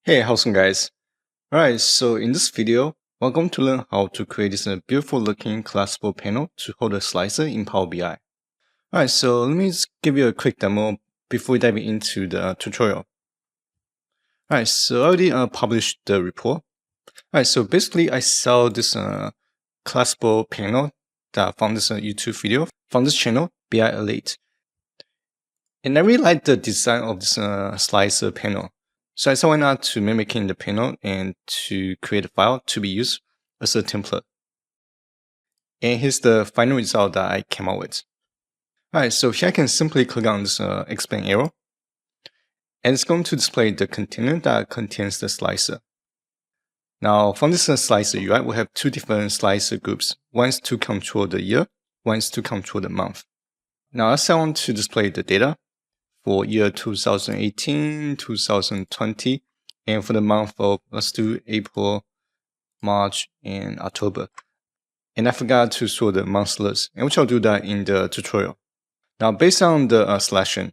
Hey, how's it going, guys? Alright, so in this video, we're going to learn how to create this beautiful looking collapsible panel to hold a slicer in Power BI. Alright, so let me just give you a quick demo before we dive into the tutorial. Alright, so I already published the report. Alright, so basically I saw this collapsible panel that from this YouTube video from this channel, BI Elite. And I really like the design of this slicer panel. So I said why not to mimicking the panel and to create a file to be used as a template. And here's the final result that I came up with. Alright, so here I can simply click on this expand arrow. And it's going to display the container that contains the slicer. Now from this slicer UI, we have two different slicer groups. One is to control the year, one is to control the month. Now let's say I want to display the data for year 2018, 2020, and for the month of, let's do April, March, and October. And I forgot to show the month list, and which I'll do that in the tutorial. Now, based on the selection,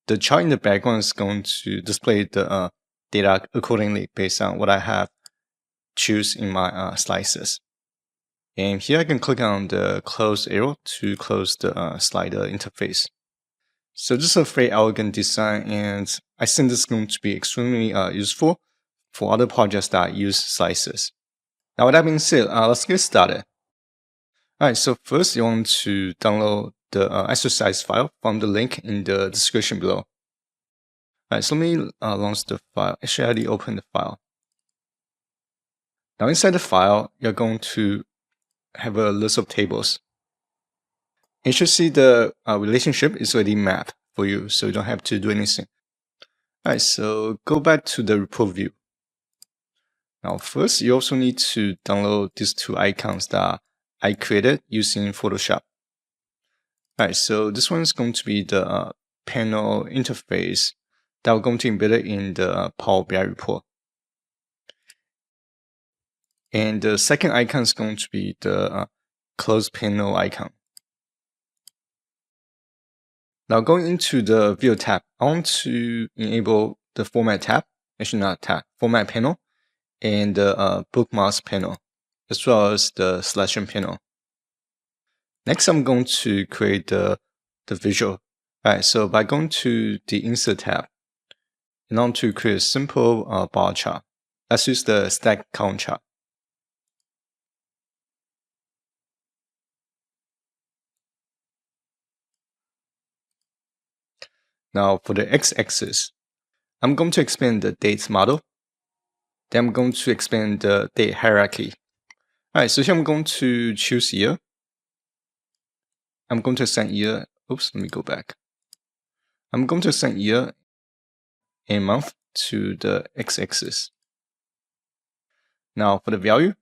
the chart in the background is going to display the data accordingly based on what I have choose in my slices. And here I can click on the close arrow to close the slider interface. So this is a very elegant design, and I think this is going to be extremely useful for other projects that use slices. Now with that being said, let's get started. Alright, so first you want to download the exercise file from the link in the description below. Alright, so let me launch the file. Actually, I already opened the file. Now inside the file, you're going to have a list of tables. You should see the relationship is already mapped for you, so you don't have to do anything. Alright, so go back to the report view. Now first, you also need to download these two icons that I created using Photoshop. Alright, so this one is going to be the panel interface that we're going to embed it in the Power BI report. And the second icon is going to be the close panel icon. Now going into the View tab, I want to enable the Format tab, actually not tab, Format panel, and the Bookmarks panel, as well as the Selection panel. Next, I'm going to create the visual. Alright, so by going to the Insert tab, and I want to create a simple bar chart. Let's use the stack count chart. Now for the x-axis, I'm going to expand the date model. Then I'm going to expand the date hierarchy. Alright, so here I'm going to choose year. I'm going to assign year. Oops, let me go back. I'm going to assign year and month to the x-axis. Now for the value,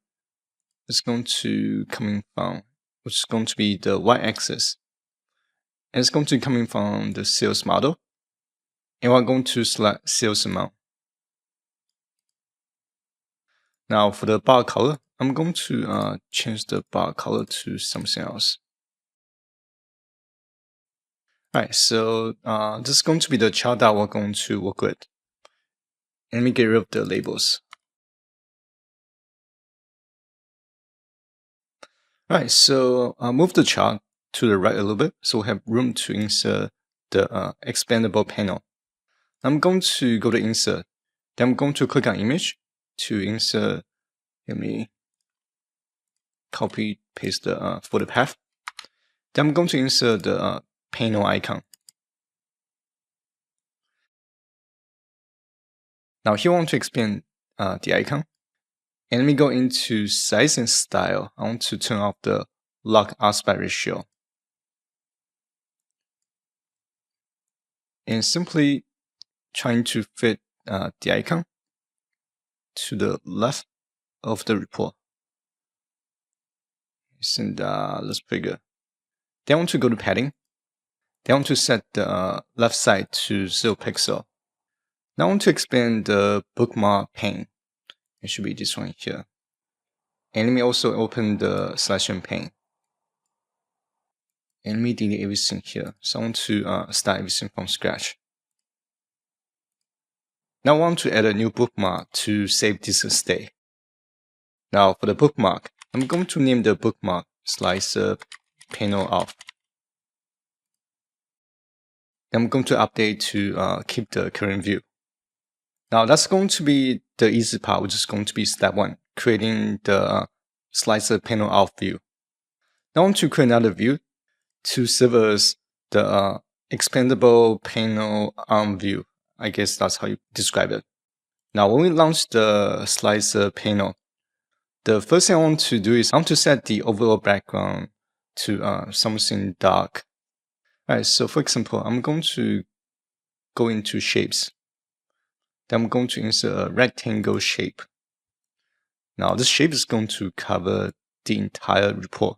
it's going to coming from, which is going to be the y-axis. And it's going to be coming from the sales model. And we're going to select sales amount. Now for the bar color, I'm going to change the bar color to something else. Alright, so this is going to be the chart that we're going to work with. And let me get rid of the labels. Alright, so move the chart to the right a little bit so we have room to insert the expandable panel. I'm going to go to Insert. Then I'm going to click on Image to insert. Let me copy, paste the for the path. Then I'm going to insert the panel icon. Now here I want to expand the icon. And let me go into Size and Style. I want to turn off the Lock Aspect Ratio. And simply trying to fit the icon to the left of the report. And let's bigger. Then I want to go to Padding. Then I want to set the left side to 0 pixel. Now I want to expand the bookmark pane. It should be this one here. And let me also open the selection pane. And let me delete everything here. So I want to start everything from scratch. Now I want to add a new bookmark to save this state. Now for the bookmark, I'm going to name the bookmark slicer panel off. I'm going to update to keep the current view. Now that's going to be the easy part, which is going to be step 1, creating the slicer panel off view. Now I want to create another view to serve as the expandable panel on view. I guess that's how you describe it. Now when we launch the slicer panel, the first thing I want to do is I want to set the overall background to something dark. Alright, so for example, I'm going to go into shapes. Then I'm going to insert a rectangle shape. Now this shape is going to cover the entire report.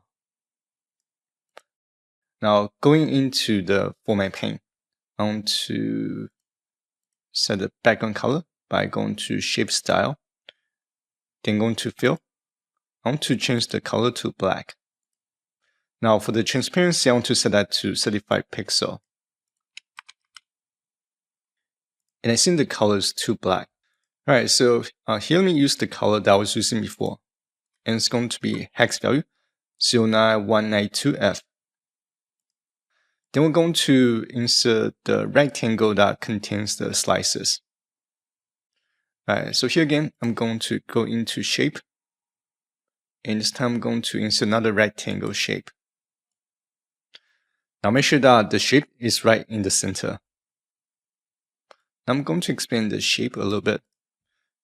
Now going into the format pane, I want to set the background color by going to shape style, then going to fill. I want to change the color to black. Now for the transparency, I want to set that to 35 pixel. And I think the color is too black. Alright, so here let me use the color that I was using before. And it's going to be hex value 09192F. Then we're going to insert the rectangle that contains the slices. Alright, so here again, I'm going to go into shape. And this time I'm going to insert another rectangle shape. Now make sure that the shape is right in the center. Now I'm going to expand the shape a little bit.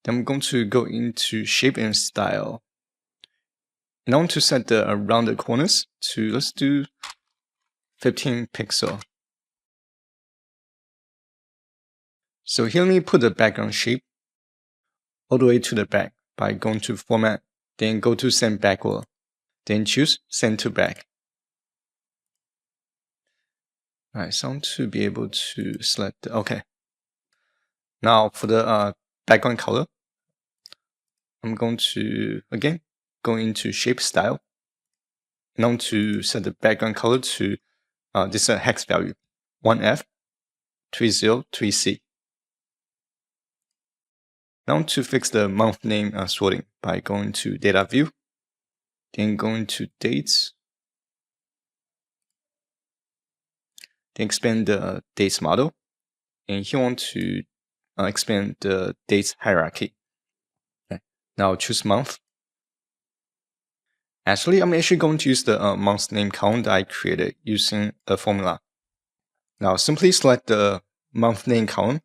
Then I'm going to go into shape and style. And I want to set the rounded corners to, let's do 15 pixel. So here let me put the background shape all the way to the back by going to format, then go to send backward, then choose send to back. Alright, so I want to be able to select, okay. Now for the background color, I'm going to, again, go into shape style. And I want to set the background color to this hex value, 1F303C. Now I want to fix the month name sorting by going to data view, then going to dates, then expand the dates model. And here I want to expand the dates hierarchy. Okay. Now choose month. Actually, I'm actually going to use the month name column that I created using a formula. Now simply select the month name column.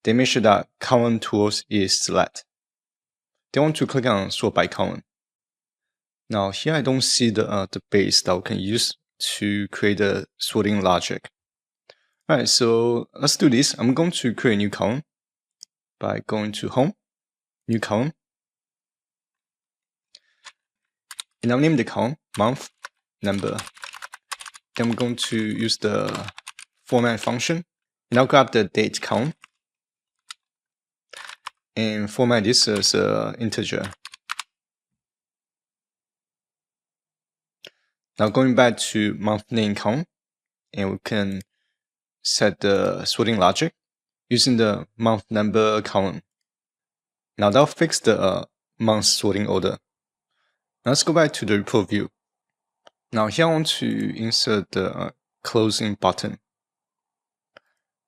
Then make sure that column tools is select. Then I want to click on sort by column. Now here I don't see the base that we can use to create the sorting logic. Alright, so let's do this. I'm going to create a new column by going to home, new column. And I'll name the column month number. Then I'm going to use the format function. And I'll grab the date column and format this as an integer. Now going back to month name column, and we can set the sorting logic using the month number column. Now that'll fix the month sorting order. Now let's go back to the report view. Now here I want to insert the closing button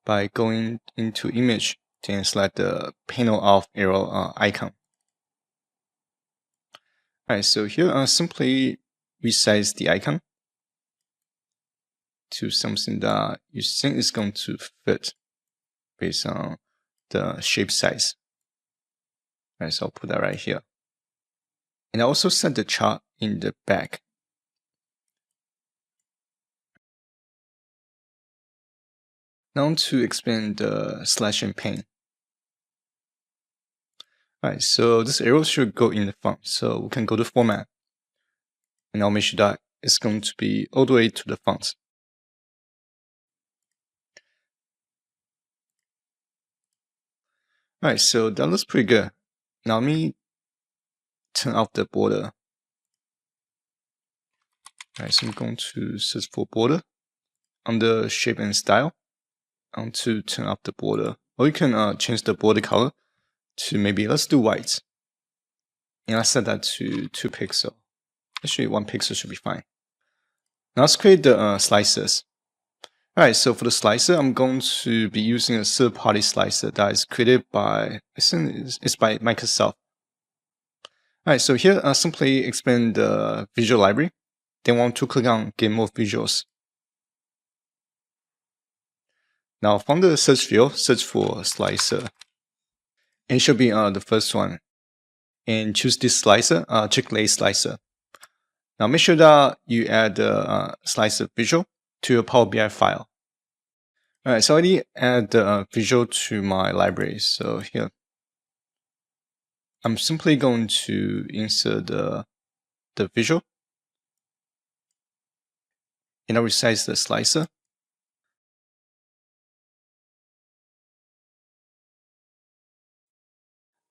by going into image, then select the panel off arrow icon. Alright, so here simply resize the icon to something that you think is going to fit based on the shape size. Alright, so I'll put that right here. And I also set the chart in the back. Now to expand the selection pane. Alright, so this arrow should go in the front. So we can go to format. And I'll make sure that it's going to be all the way to the front. Alright, so that looks pretty good. Now let me turn off the border. Alright, so I'm going to search for border. Under shape and style, I want to turn off the border. or you can change the border color to maybe, let's do white. And I set that to 2 pixels. Actually, 1 pixel should be fine. Now let's create the slices. Alright, so for the slicer, I'm going to be using a third-party slicer that is created by, I think it's by Microsoft. Alright, so here simply expand the visual library. Then want to click on Get More Visuals. Now from the search field, search for slicer. And it should be the first one. And choose this slicer, Chick-fil-A slicer. Now make sure that you add the slicer visual to your Power BI file. Alright, so I already add the visual to my library. So here, I'm simply going to insert the visual. And I'll resize the slicer.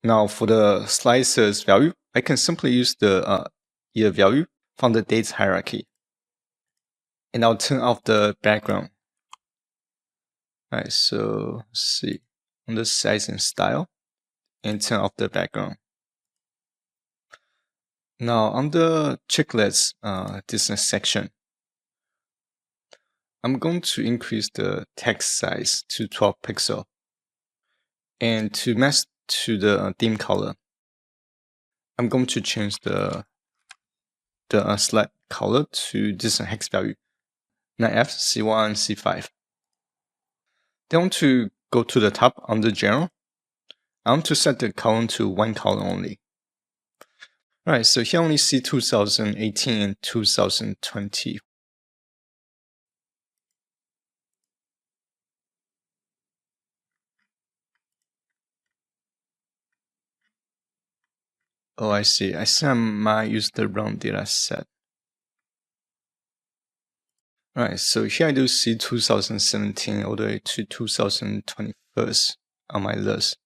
Now for the slicer's value, I can simply use the year value from the dates hierarchy. And I'll turn off the background. Alright, so let's see. On the size and style, and turn off the background. Now on the checklist this section, I'm going to increase the text size to 12 pixels. And to match to the theme color, I'm going to change the select color to this hex value, 9F, C1, C5. Then I want to go to the top under General. I want to set the column to 1 column only. Alright, so here I only see 2018 and 2020. Oh, I see. I see I might use the wrong data set. Alright, so here I do see 2017 all the way to 2021 on my list.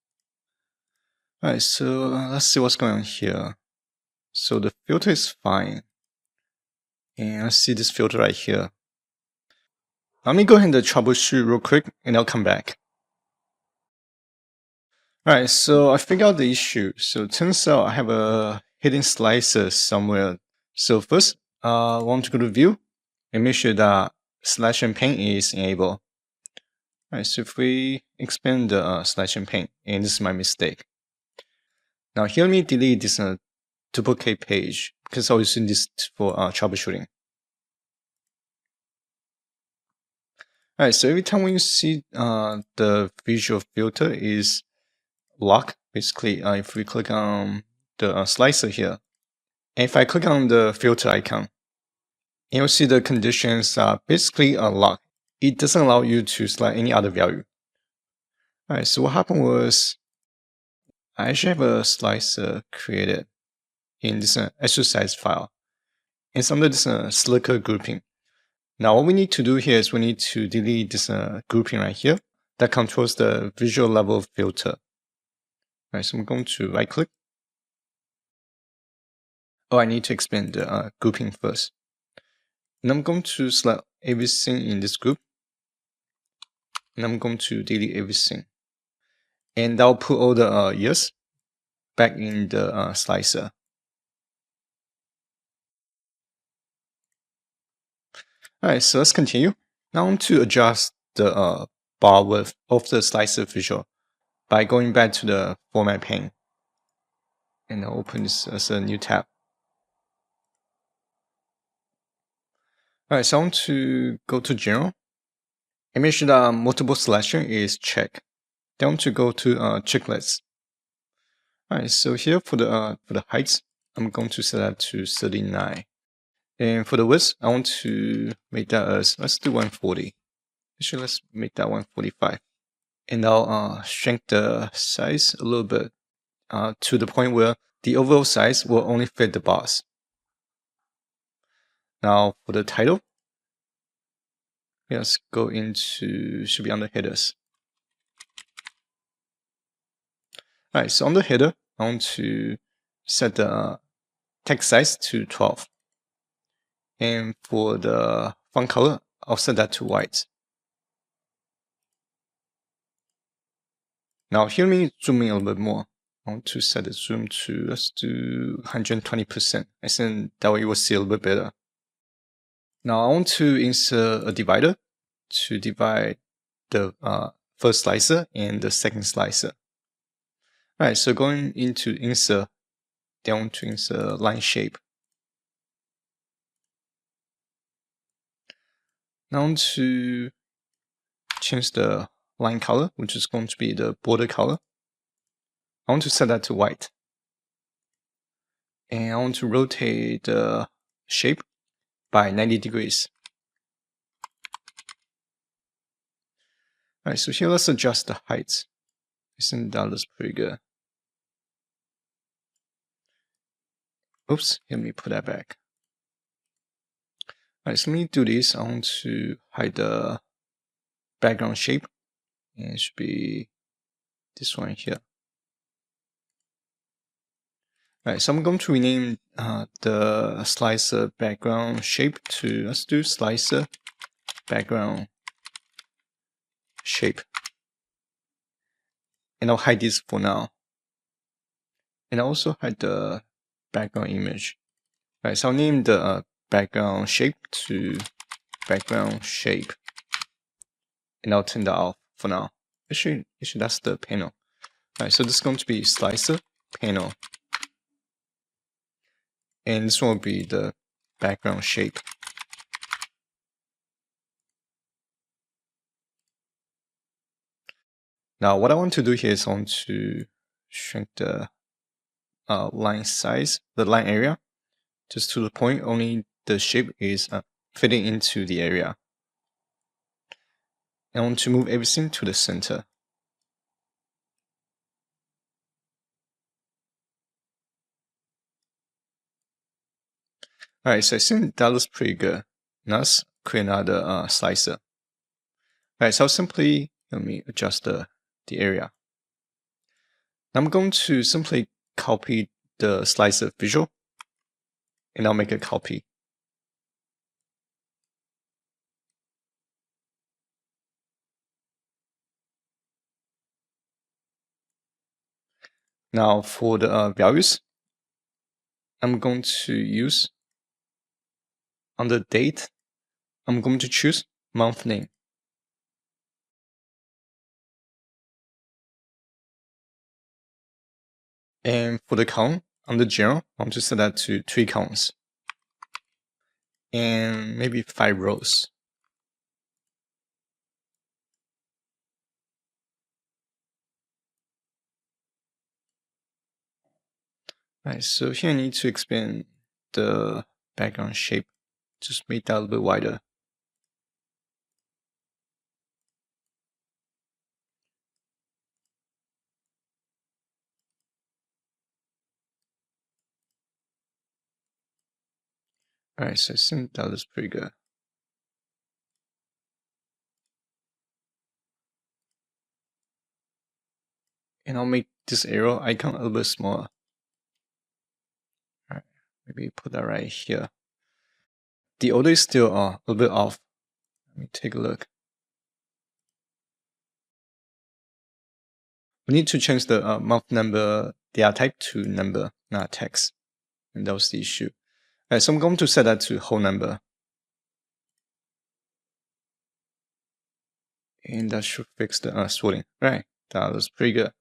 Alright, so let's see what's going on here. So the filter is fine. And let's see this filter right here. Let me go ahead and troubleshoot real quick and I'll come back. Alright, so I figured out the issue. So it turns out I have a hidden slicer somewhere. So first, I want to go to view and make sure that slash and pane is enabled. Alright, so if we expand the slash and pane, and this is my mistake. Now here let me delete this duplicate page because I was using this for troubleshooting. Alright, so every time when you see the visual filter is locked, basically if we click on the slicer here, and if I click on the filter icon, you'll see the conditions are basically locked. It doesn't allow you to select any other value. Alright, so what happened was I actually have a slicer created in this exercise file. It's under this slicker grouping. Now what we need to do here is we need to delete this grouping right here that controls the visual level filter. Alright, so I'm going to right click. Oh, I need to expand the grouping first. And I'm going to select everything in this group. And I'm going to delete everything. And I'll put all the years back in the slicer. Alright, so let's continue. Now I want to adjust the bar width of the slicer visual by going back to the format pane. And I'll open this as a new tab. Alright, so I want to go to General and make sure that multiple selection is checked. Then I want to go to checklist. Alright, so here for the height, I'm going to set that to 39. And for the width, I want to make that as, let's do 140. Actually, let's make that 145. And I'll shrink the size a little bit to the point where the overall size will only fit the bars. Now for the title, let's go into, should be under headers. Alright, so on the header, I want to set the text size to 12. And for the font color, I'll set that to white. Now here, let me zoom in a little bit more. I want to set the zoom to, let's do 120%. I think that way you will see a little bit better. Now I want to insert a divider to divide the first slicer and the second slicer. Alright, so going into insert, then I want to insert line shape. Now I want to change the line color, which is going to be the border color. I want to set that to white. And I want to rotate the shape by 90 degrees. Alright, so here let's adjust the height. I think that looks pretty good. Oops, let me put that back. Alright, so let me do this. I want to hide the background shape. And it should be this one here. Alright, so I'm going to rename the slicer background shape to, let's do slicer background shape. And I'll hide this for now. And I'll also hide the background image. Alright, so I'll name the background shape to background shape. And I'll turn that off for now. Actually that's the panel. Alright, so this is going to be slicer panel. And this one will be the background shape. Now what I want to do here is I want to shrink the line size, the line area, just to the point only the shape is fitting into the area. And I want to move everything to the center. Alright, so I think that looks pretty good. Now let's create another slicer. Alright, so I'll simply, let me adjust the area. Now I'm going to simply copy the slicer visual, and I'll make a copy. Now for the values, I'm going to use, on the date, I'm going to choose month name. And for the count, on the general, I want to set that to 3 counts. And maybe 5 rows. Alright, so here I need to expand the background shape. Just make that a little bit wider. Alright, so I think that looks pretty good. And I'll make this arrow icon a little bit smaller. Alright, maybe put that right here. The order is still a little bit off. Let me take a look. We need to change the month number data type to number, not text. And that was the issue. Alright, so I'm going to set that to whole number. And that should fix the sorting. Right, that looks pretty good.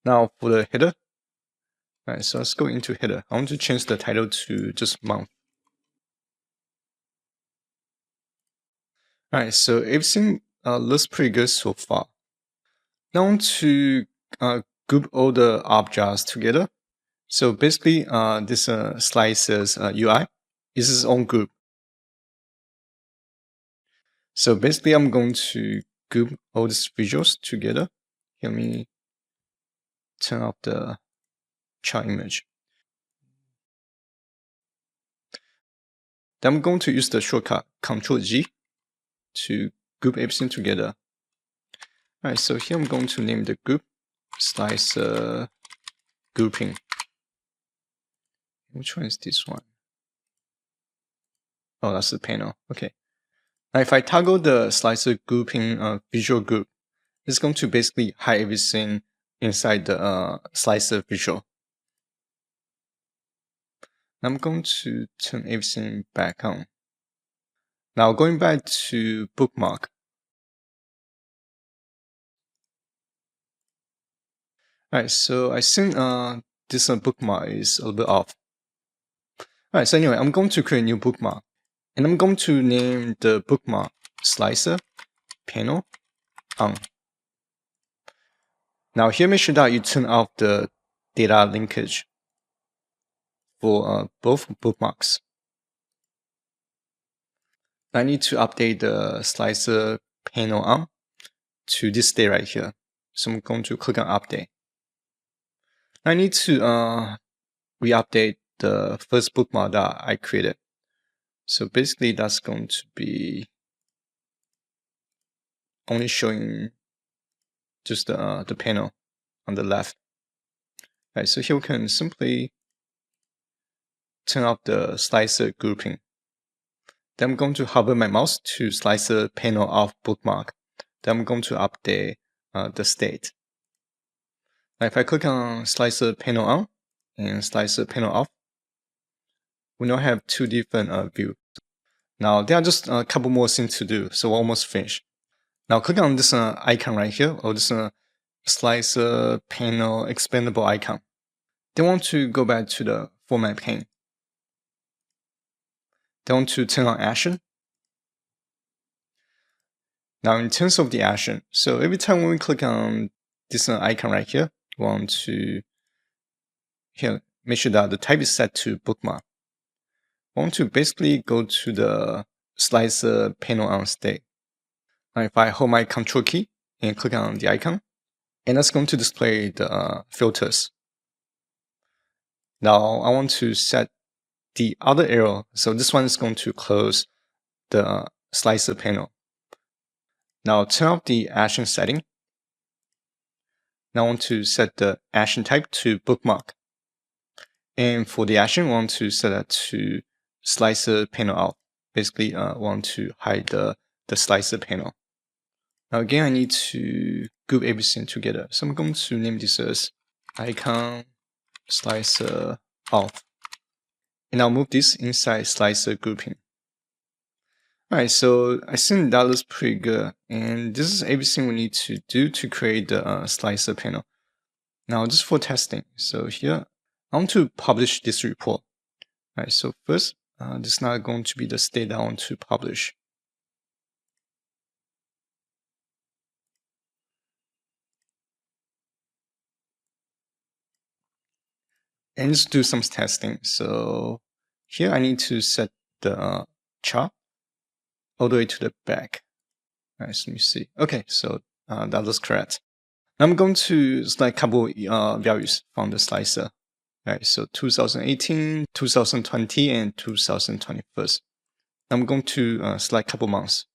Now for the header. Alright, so let's go into header. I want to change the title to just month. Alright, so everything looks pretty good so far. Now I want to group all the objects together. So basically, this slicer's UI is its own group. So basically, I'm going to group all these visuals together. Let me turn off the chart image. Then I'm going to use the shortcut Ctrl-G to group everything together. Alright, so here I'm going to name the group slicer grouping. Which one is this one? Oh, that's the panel. Okay. Now if I toggle the slicer grouping visual group, It's going to basically hide everything inside the slicer visual. I'm going to turn everything back on. Now going back to bookmark. Alright, so I think this bookmark is a little bit off. Alright, so anyway, I'm going to create a new bookmark. And I'm going to name the bookmark slicer panel on. Now here, make sure that you turn off the data linkage for both bookmarks. I need to update the slicer panel on to this state right here. So I'm going to click on update. I need to re-update the first bookmark that I created. So basically that's going to be only showing just the panel on the left. Right, so here we can simply turn off the slicer grouping. Then I'm going to hover my mouse to slicer panel off bookmark. Then I'm going to update the state. Now if I click on slicer panel on and slicer panel off, we now have two different views. Now there are just a couple more things to do, so we're almost finished. Now click on this icon right here, or this slicer panel expandable icon. Then want to go back to the format pane. Then want to turn on action. Now in terms of the action, so every time when we click on this icon right here, we want to make sure that the type is set to bookmark. I want to basically go to the slicer panel on state. Now if I hold my Control key and click on the icon, and that's going to display the filters. Now I want to set the other arrow, so this one is going to close the slicer panel. Now turn off the action setting. Now I want to set the action type to bookmark. And for the action, I want to set that to slicer panel out. Basically, want to hide the slicer panel. Now again, I need to group everything together. So I'm going to name this as icon slicer off. And I'll move this inside slicer grouping. Alright, so I think that looks pretty good. And this is everything we need to do to create the slicer panel. Now just for testing. So here, I want to publish this report. Alright, so first, this is not going to be the state I want to publish. And just do some testing. So here I need to set the chart all the way to the back. All right, so let me see. Okay, so that looks correct. I'm going to select a couple values from the slicer. All right, so 2018, 2020, and 2021. I'm going to select a couple months.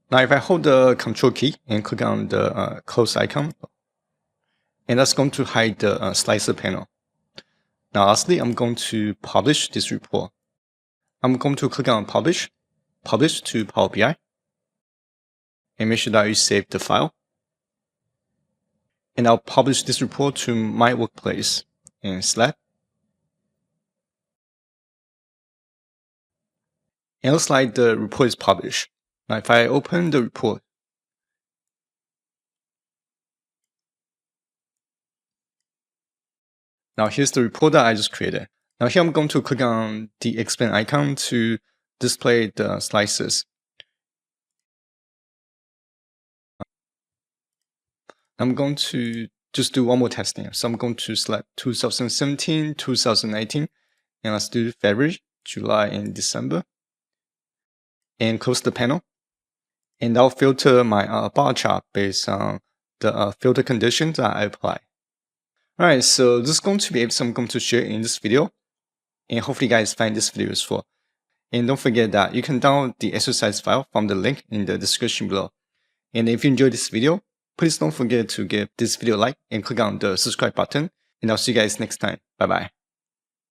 Now, if I hold the Control key and click on the close icon, and that's going to hide the slicer panel. Now, lastly, I'm going to publish this report. I'm going to click on Publish, Publish to Power BI, and make sure that you save the file. And I'll publish this report to my workplace in Slack. And it looks like the report is published. Now, if I open the report, now here's the report that I just created. Now here I'm going to click on the expand icon to display the slices. I'm going to just do one more testing. So I'm going to select 2017, 2019, and let's do February, July, and December. And close the panel. And I'll filter my bar chart based on the filter conditions that I apply. Alright, so this is going to be everything I'm going to share in this video. And hopefully you guys find this video useful. And don't forget that you can download the exercise file from the link in the description below. And if you enjoyed this video, please don't forget to give this video a like and click on the subscribe button. And I'll see you guys next time. Bye bye.